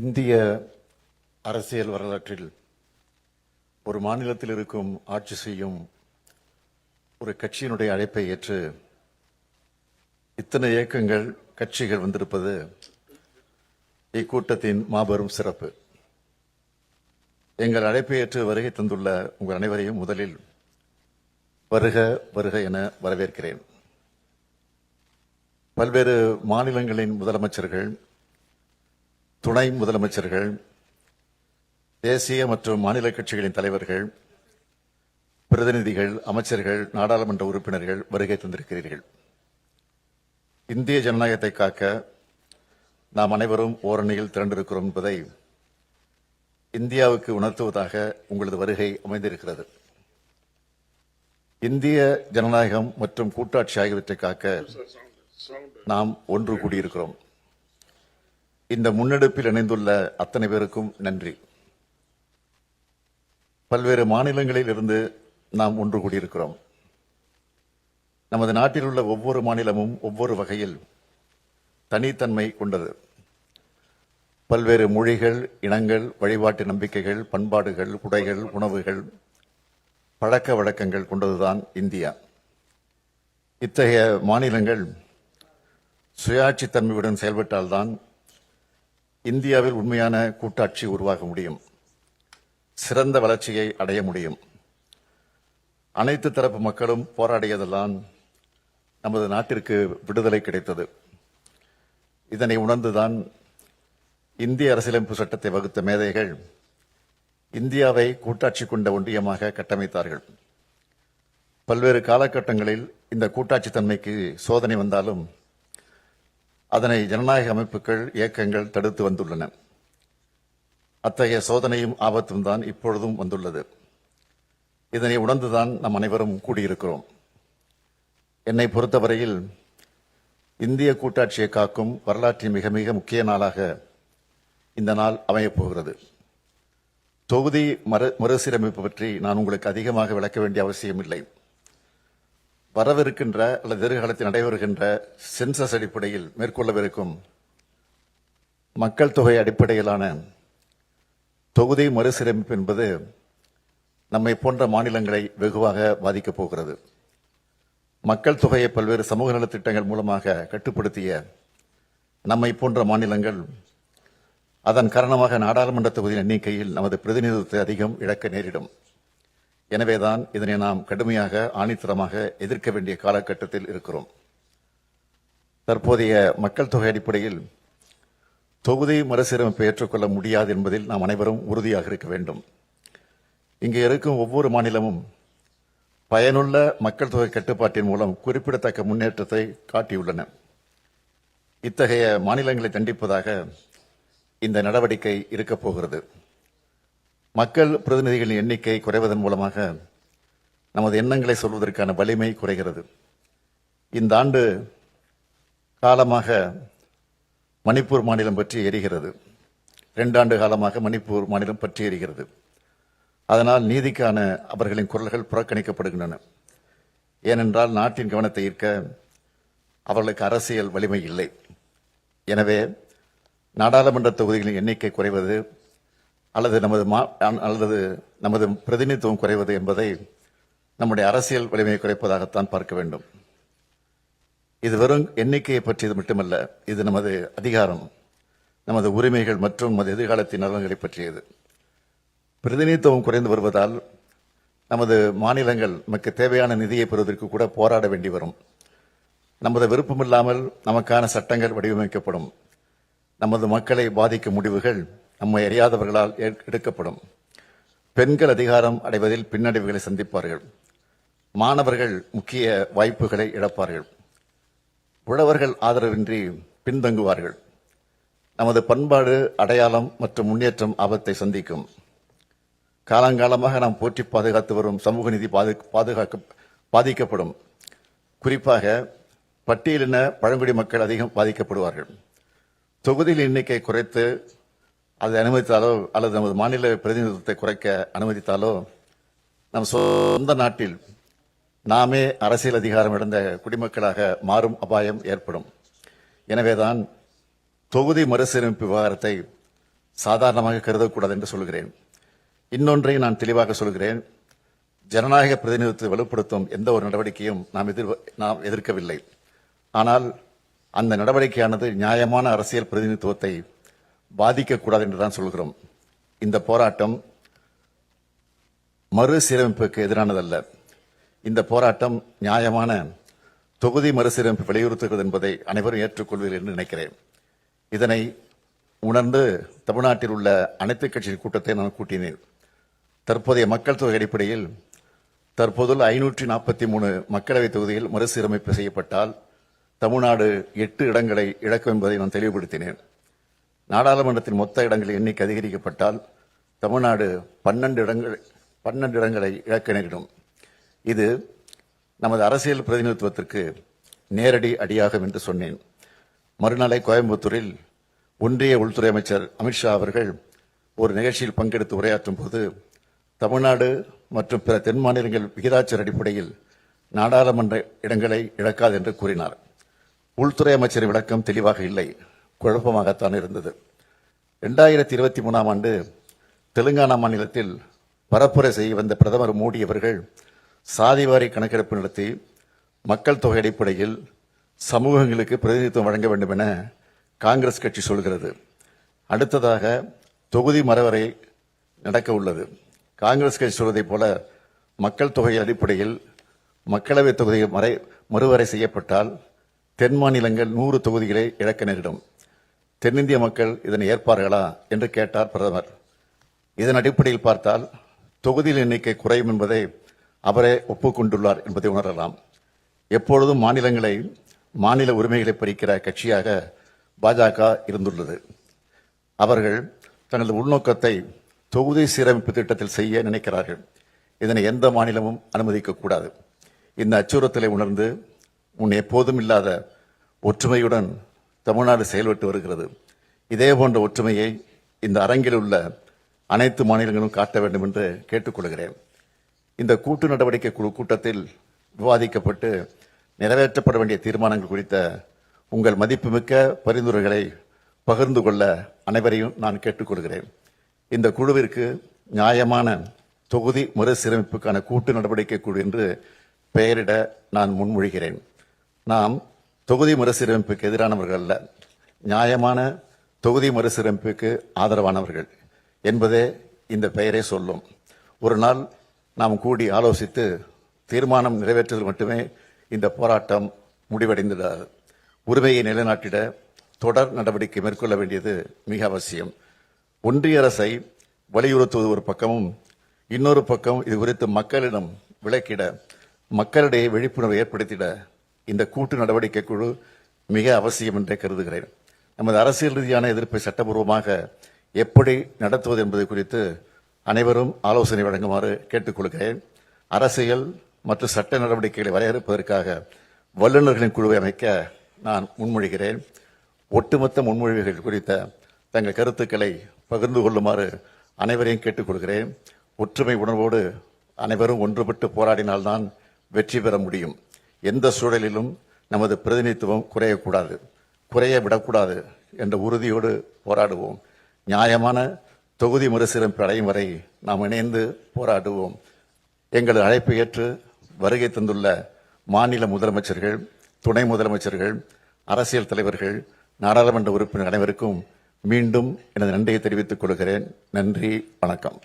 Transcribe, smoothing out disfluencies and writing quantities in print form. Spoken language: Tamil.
இந்திய அரசியல் வரலாற்றில் ஒரு மாநிலத்தில் இருக்கும் ஆட்சி செய்யும் ஒரு கட்சியினுடைய அழைப்பை ஏற்று இத்தனை இயக்கங்கள் கட்சிகள் வந்திருப்பது இக்கூட்டத்தின் மாபெரும் சிறப்பு. எங்கள் அழைப்பை ஏற்று வருகை தந்துள்ள உங்கள் அனைவரையும் முதலில் வருக வருக என வரவேற்கிறேன். பல்வேறு மாநிலங்களின் முதலமைச்சர்கள், துணை முதலமைச்சர்கள், தேசிய மற்றும் மாநில கட்சிகளின் தலைவர்கள், பிரதிநிதிகள், அமைச்சர்கள், நாடாளுமன்ற உறுப்பினர்கள் வருகை தந்திருக்கிறீர்கள். இந்திய ஜனநாயகத்தை காக்க நாம் அனைவரும் ஓரணியில் திரண்டிருக்கிறோம் என்பதை இந்தியாவுக்கு உணர்த்துவதாக உங்களது வருகை அமைந்திருக்கிறது. இந்திய ஜனநாயகம் மற்றும் கூட்டாட்சி ஆகியவற்றை காக்க நாம் ஒன்று கூடியிருக்கிறோம். இந்த முன்னெடுப்பில் இணைந்துள்ள அத்தனை பேருக்கும் நன்றி. பல்வேறு மாநிலங்களில் இருந்து நாம் ஒன்று கூடியிருக்கிறோம். நமது நாட்டில் உள்ள ஒவ்வொரு மாநிலமும் ஒவ்வொரு வகையில் தனித்தன்மை கொண்டது. பல்வேறு மொழிகள், இனங்கள், வழிபாட்டு நம்பிக்கைகள், பண்பாடுகள், உடைகள், உணவுகள், பழக்க வழக்கங்கள் கொண்டதுதான் இந்தியா. இத்தகைய மாநிலங்கள் சுயாட்சி தன்மையுடன் செயல்பட்டால்தான் இந்தியாவில் உண்மையான கூட்டாட்சி உருவாக முடியும், சிறந்த வளர்ச்சியை அடைய முடியும். அனைத்து தரப்பு மக்களும் போராடியதெல்லாம் நமது நாட்டிற்கு விடுதலை கிடைத்தது. இதனை உணர்ந்துதான் இந்திய அரசியலமைப்பு சட்டத்தை வகுத்த மேதைகள் இந்தியாவை கூட்டாட்சி கொண்ட ஒன்றியமாக கட்டமைத்தார்கள். பல்வேறு காலகட்டங்களில் இந்த கூட்டாட்சி தன்மைக்கு சோதனை வந்தாலும் அதனை ஜனநாயக அமைப்புகள், இயக்கங்கள் தடுத்து வந்துள்ளன. அத்தகைய சோதனையும் ஆபத்தும் தான் இப்பொழுதும் வந்துள்ளது. இதனை உணர்ந்துதான் நம் அனைவரும் கூடியிருக்கிறோம். என்னை பொறுத்தவரையில் இந்திய கூட்டாட்சியை காக்கும் வரலாற்றின் மிக மிக முக்கிய நாளாக இந்த நாள் அமையப் போகிறது. தொகுதி மறுசீரமைப்பு பற்றி நான் உங்களுக்கு அதிகமாக விளக்க வேண்டிய அவசியமில்லை. வரவிருக்கின்ற அல்லது எதிர்காலத்தில் நடைபெறுகின்ற சென்சஸ் அடிப்படையில் மேற்கொள்ளவிருக்கும் மக்கள் தொகை அடிப்படையிலான தொகுதி மறுசீரமைப்பு என்பது நம்மை போன்ற மாநிலங்களை வெகுவாக பாதிக்கப் போகிறது. மக்கள் தொகையை பல்வேறு சமூக நலத்திட்டங்கள் மூலமாக கட்டுப்படுத்திய நம்மை போன்ற மாநிலங்கள் அதன் காரணமாக நாடாளுமன்ற தொகுதியின் எண்ணிக்கையில் நமது பிரதிநிதித்துவத்தை அதிகம் இழக்க நேரிடும். எனவேதான் இதனை நாம் கடுமையாக ஆணித்தரமாக எதிர்க்க வேண்டிய காலகட்டத்தில் இருக்கிறோம். தற்போதைய மக்கள் தொகை அடிப்படையில் தொகுதி மறுசீரமைப்பை ஏற்றுக்கொள்ள முடியாது என்பதில் நாம் அனைவரும் உறுதியாக இருக்க வேண்டும். இங்கே இருக்கும் ஒவ்வொரு மாநிலமும் பயனுள்ள மக்கள் தொகை கட்டுப்பாட்டின் மூலம் குறிப்பிடத்தக்க முன்னேற்றத்தை காட்டியுள்ளன. இத்தகைய மாநிலங்களை தண்டிப்பதாக இந்த நடவடிக்கை இருக்கப் போகிறது. மக்கள் பிரதிநிதிகளின் எண்ணிக்கை குறைவதன் மூலமாக நமது எண்ணங்களை சொல்வதற்கான வலிமை குறைகிறது. இந்த ஆண்டு காலமாக மணிப்பூர் மாநிலம் பற்றி எரிகிறது. 2 ஆண்டு காலமாக மணிப்பூர் மாநிலம் பற்றி எரிகிறது. அதனால் நீதிக்கான அவர்களின் குரல்கள் புறக்கணிக்கப்படுகின்றன. ஏனென்றால் நாட்டின் கவனத்தை ஈர்க்க அவர்களுக்கு அரசியல் வலிமை இல்லை. எனவே நாடாளுமன்ற தொகுதிகளின் எண்ணிக்கை குறைவது அல்லது நமது பிரதிநிதித்துவம் குறைவது என்பதை நம்முடைய அரசியல் வலிமையை குறைப்பதாகத்தான் பார்க்க வேண்டும். இது வெறும் எண்ணிக்கையை பற்றியது மட்டுமல்ல, இது நமது அதிகாரம், நமது உரிமைகள் மற்றும் நமது எதிர்காலத்தின் நலன்களை பற்றியது. பிரதிநிதித்துவம் குறைந்து வருவதால் நமது மாநிலங்கள் நமக்கு தேவையான நிதியை பெறுவதற்கு கூட போராட வேண்டி வரும். நமது விருப்பமில்லாமல் நமக்கான சட்டங்கள் வடிவமைக்கப்படும். நமது மக்களை பாதிக்கும் முடிவுகள் நம்மை அறியாதவர்களால் எடுக்கப்படும். பெண்கள் அதிகாரம் அடைவதில் பின்னடைவுகளை சந்திப்பார்கள். மாணவர்கள் முக்கிய வாய்ப்புகளை இழப்பார்கள். உழவர்கள் ஆதரவின்றி பின்தங்குவார்கள். நமது பண்பாடு, அடையாளம் மற்றும் முன்னேற்றம் ஆபத்தை சந்திக்கும். காலங்காலமாக நாம் போற்றி பாதுகாத்து வரும் சமூக நீதி பாதிக்கப்படும். குறிப்பாக பட்டியலின பழங்குடி மக்கள் அதிகம் பாதிக்கப்படுவார்கள். தொகுதியில் எண்ணிக்கை குறைத்து அதை அனுமதித்தாலோ அல்லது நமது மாநில பிரதிநிதித்துவத்தை குறைக்க அனுமதித்தாலோ நம் சொந்த நாட்டில் நாமே அரசியல் அதிகாரம் இழந்த குடிமக்களாக மாறும் அபாயம் ஏற்படும். எனவேதான் தொகுதி மறுசீரமைப்பு விவகாரத்தை சாதாரணமாக கருதக்கூடாது என்று சொல்கிறேன். இன்னொன்றை நான் தெளிவாக சொல்கிறேன். ஜனநாயக பிரதிநிதித்துவத்தை வலுப்படுத்தும் எந்த ஒரு நடவடிக்கையும் நாம் எதிர்க்கவில்லை. ஆனால் அந்த நடவடிக்கையானது நியாயமான அரசியல் பிரதிநிதித்துவத்தை பாதிக்கக்கூடாது என்று தான் சொல்கிறோம். இந்த போராட்டம் மறுசீரமைப்புக்கு எதிரானதல்ல. இந்த போராட்டம் நியாயமான தொகுதி மறுசீரமைப்பு வலியுறுத்துகிறது என்பதை அனைவரும் ஏற்றுக்கொள்வீர்கள் என்று நினைக்கிறேன். இதனை உணர்ந்து தமிழ்நாட்டில் உள்ள அனைத்து கட்சியின் கூட்டத்தை நான் கூட்டினேன். தற்போதைய மக்கள் தொகை அடிப்படையில் தற்போதுள்ள 543 மக்களவைத் தொகுதியில் மறுசீரமைப்பு செய்யப்பட்டால் தமிழ்நாடு 8 இடங்களை இழக்கும் என்பதை நான் தெளிவுபடுத்தினேன். நாடாளுமன்றத்தின் மொத்த இடங்களின் எண்ணிக்கை அதிகரிக்கப்பட்டால் தமிழ்நாடு 12 இடங்களை இழக்க நேரிடும். இது நமது அரசியல் பிரதிநிதித்துவத்திற்கு நேரடி அடியாகும் என்று சொன்னேன். மறுநாளை கோயம்புத்தூரில் ஒன்றிய உள்துறை அமைச்சர் அமித்ஷா அவர்கள் ஒரு நிகழ்ச்சியில் பங்கெடுத்து உரையாற்றும் போது தமிழ்நாடு மற்றும் பிற தென் மாநிலங்கள் விகிதாச்சார அடிப்படையில் நாடாளுமன்ற இடங்களை இழக்காது என்று கூறினார். உள்துறை அமைச்சரின் விளக்கம் தெளிவாக இல்லை, குழப்பமாகத்தான் இருந்தது. 2023ஆம் ஆண்டு தெலுங்கானா மாநிலத்தில் பரப்புரை செய்ய வந்த பிரதமர் மோடி அவர்கள் சாதிவாரி கணக்கெடுப்பு நடத்தி மக்கள் தொகை அடிப்படையில் சமூகங்களுக்கு பிரதிநிதித்துவம் வழங்க வேண்டும் என காங்கிரஸ் கட்சி சொல்கிறது. அடுத்ததாக தொகுதி மறுவரை நடக்க உள்ளது. காங்கிரஸ் கட்சி சொல்வதைப் போல மக்கள் தொகை அடிப்படையில் மக்களவைத் தொகுதி மறுவரை செய்யப்பட்டால் தென் மாநிலங்கள் 100 தொகுதிகளை இழக்க நேரிடும். தென்னிந்திய மக்கள் இதனை ஏற்பார்களா என்று கேட்டார் பிரதமர். இதன் அடிப்படையில் பார்த்தால் தொகுதியில் எண்ணிக்கை குறையும் என்பதை அவரே ஒப்புக்கொண்டுள்ளார் என்பதை உணரலாம். எப்பொழுதும் மாநில உரிமைகளை பறிக்கிற கட்சியாக பாஜக இருந்துள்ளது. அவர்கள் தங்களது உள்நோக்கத்தை தொகுதி சீரமைப்பு திட்டத்தில் செய்ய நினைக்கிறார்கள். இதனை எந்த மாநிலமும் அனுமதிக்கக்கூடாது. இந்த அச்சுறுத்தலை உணர்ந்து முன் எப்போதும் இல்லாத ஒற்றுமையுடன் தமிழ்நாடு செயல்பட்டு வருகிறது. இதே போன்ற ஒற்றுமையை இந்த அரங்கில் உள்ள அனைத்து மாநிலங்களும் காட்ட வேண்டும் என்று கேட்டுக்கொள்கிறேன். இந்த கூட்டு நடவடிக்கை குழு கூட்டத்தில் விவாதிக்கப்பட்டு நிறைவேற்றப்பட வேண்டிய தீர்மானங்கள் குறித்த உங்கள் மதிப்புமிக்க பரிந்துரைகளை பகிர்ந்து கொள்ள அனைவரையும் நான் கேட்டுக்கொள்கிறேன். இந்த குழுவிற்கு நியாயமான தொகுதி மறுசீரமைப்புக்கான கூட்டு நடவடிக்கை குழு என்று பெயரிட நான் முன்மொழிகிறேன். நாம் தொகுதி மறுசீரமைப்புக்கு எதிரானவர்கள் அல்ல, நியாயமான தொகுதி மறுசீரமைப்புக்கு ஆதரவானவர்கள் என்பதே இந்த பெயரே சொல்லும். ஒரு நாள் நாம் கூடி ஆலோசித்து தீர்மானம் நிறைவேற்றுவதில் மட்டுமே இந்த போராட்டம் முடிவடைந்துள்ளது. உரிமையை நிலைநாட்டிட தொடர் நடவடிக்கை மேற்கொள்ள வேண்டியது மிக அவசியம். ஒன்றிய அரசை வலியுறுத்துவது ஒரு பக்கமும், இன்னொரு பக்கம் இது குறித்து மக்களிடம் விளக்கிட, மக்களிடையே விழிப்புணர்வை ஏற்படுத்திட இந்த கூட்டு நடவடிக்கை குழு மிக அவசியம் என்றே கருதுகிறேன். நமது அரசியல் ரீதியான எதிர்ப்பை சட்டபூர்வமாக எப்படி நடத்துவது என்பது குறித்து அனைவரும் ஆலோசனை வழங்குமாறு கேட்டுக்கொள்கிறேன். அரசியல் மற்றும் சட்ட நடவடிக்கைகளை வரையறுப்பதற்காக வல்லுநர்களின் குழுவை அமைக்க நான் முன்மொழிகிறேன். ஒட்டுமொத்த முன்மொழிவுகள் குறித்த தங்கள் கருத்துக்களை பகிர்ந்து கொள்ளுமாறு அனைவரையும் கேட்டுக்கொள்கிறேன். ஒற்றுமை உணர்வோடு அனைவரும் ஒன்றுபட்டு போராடினால்தான் வெற்றி பெற முடியும். எந்த சூழலிலும் நமது பிரதிநிதித்துவம் குறைய விடக்கூடாது என்ற உறுதியோடு போராடுவோம். நியாயமான தொகுதி மறுசீரமைப்பு அடையும் வரை நாம் இணைந்து போராடுவோம். எங்களது அழைப்பை ஏற்று வருகை தந்துள்ள மாநில முதலமைச்சர்கள், துணை முதலமைச்சர்கள், அரசியல் தலைவர்கள், நாடாளுமன்ற உறுப்பினர் அனைவருக்கும் மீண்டும் எனது நன்றியை தெரிவித்துக் கொள்கிறேன். நன்றி, வணக்கம்.